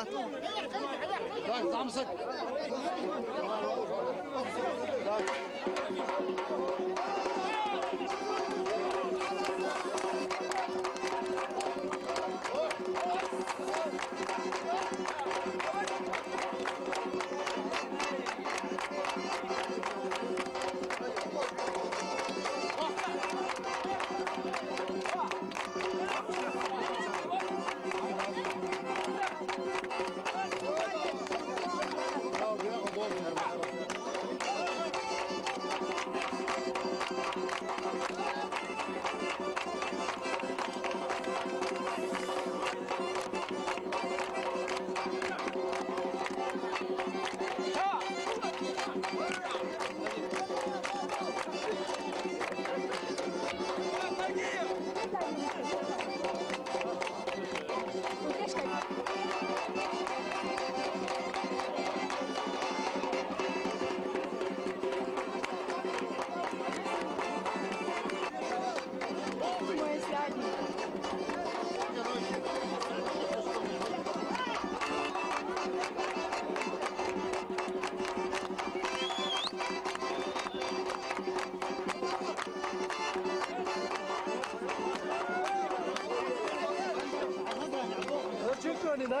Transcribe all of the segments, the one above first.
Да. Так, замсак. Так.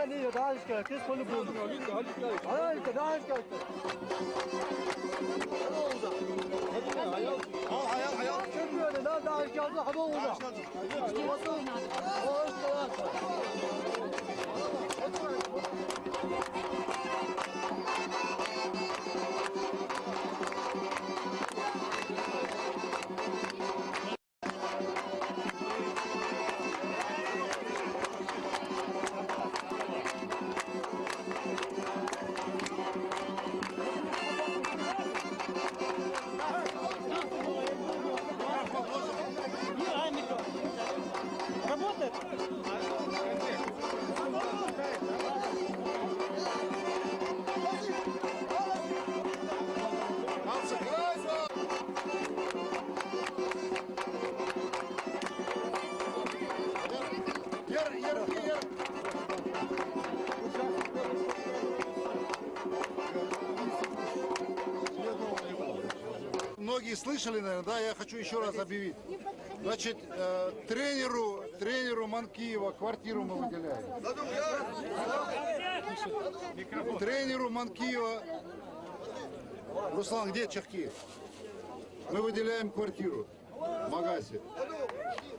Nee, da ist gar kein volle Boden. Da ist gar Многие слышали, наверное, да, я хочу еще раз объявить. Значит, тренеру Манкиева квартиру мы выделяем. Тренеру Манкиева, Руслан, где чахки? Мы выделяем квартиру в Магасе.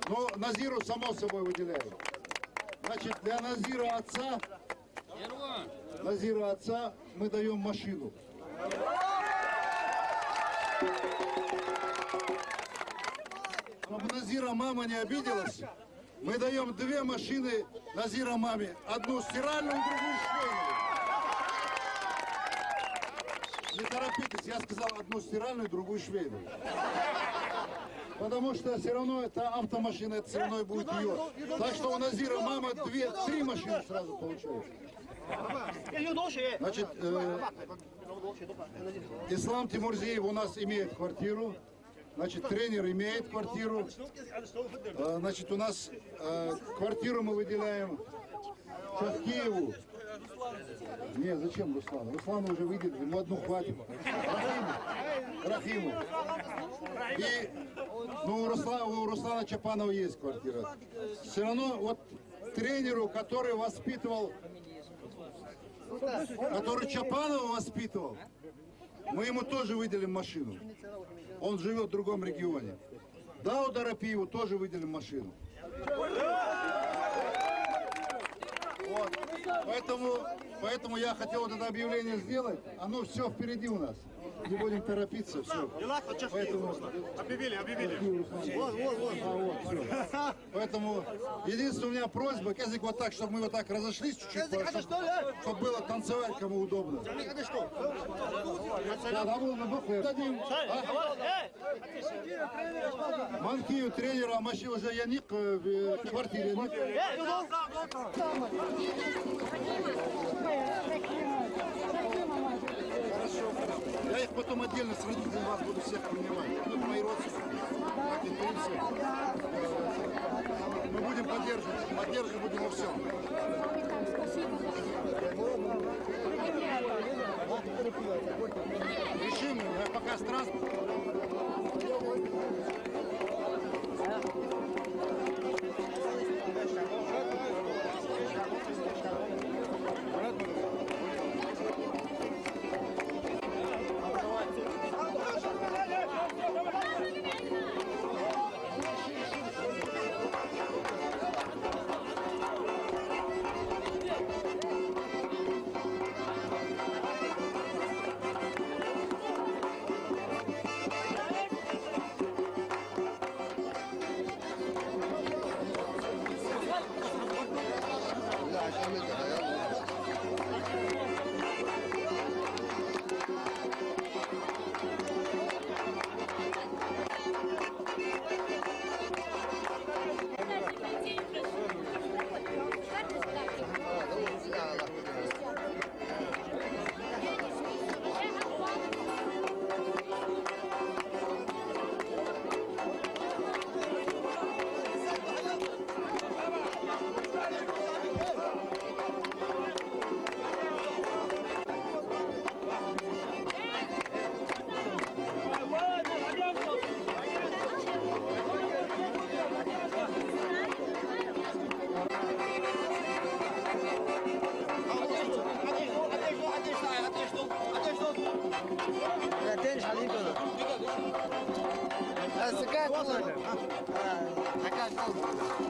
Но Назиру, само собой, выделяем. Значит, для Назира отца мы даем машину. Чтобы Назира мама не обиделась, мы даем 2 машины Назира маме. Одну стиральную, другую швейную. Не торопитесь, я сказал одну стиральную, другую швейную. Потому что все равно это автомашина, это все равно и будет ее. Так что у Назира мама 3 машины сразу получается. Значит, Ислам Тимурзиев у нас имеет квартиру. Значит, тренер имеет квартиру. Значит, у нас квартиру мы выделяем Чахкиеву. Не, зачем Руслану? Руслану уже выйдет, ему одну хватит. Рахиму. И ну, у Руслана Чапанова есть квартира. Все равно вот тренеру, который воспитывал, который Чапанова воспитывал, мы ему тоже выделим машину. Он живет в другом регионе. Дауда Рапиеву тоже выделим машину. Вот. Поэтому я хотел вот это объявление сделать. Оно все впереди у нас. Не будем торопиться, все. Поэтому... Объявили. Поэтому единственная у меня просьба, Кезик, вот так, чтобы мы вот так разошлись чуть-чуть, чтобы было танцевать кому удобно. Манкию тренера, а Маши уже Яник в квартире. Я их потом отдельно с родителями вас буду всех принимать. Тут мои родственники. Мы будем поддерживать будем во всем. Решим, пока с транспортом. Закат.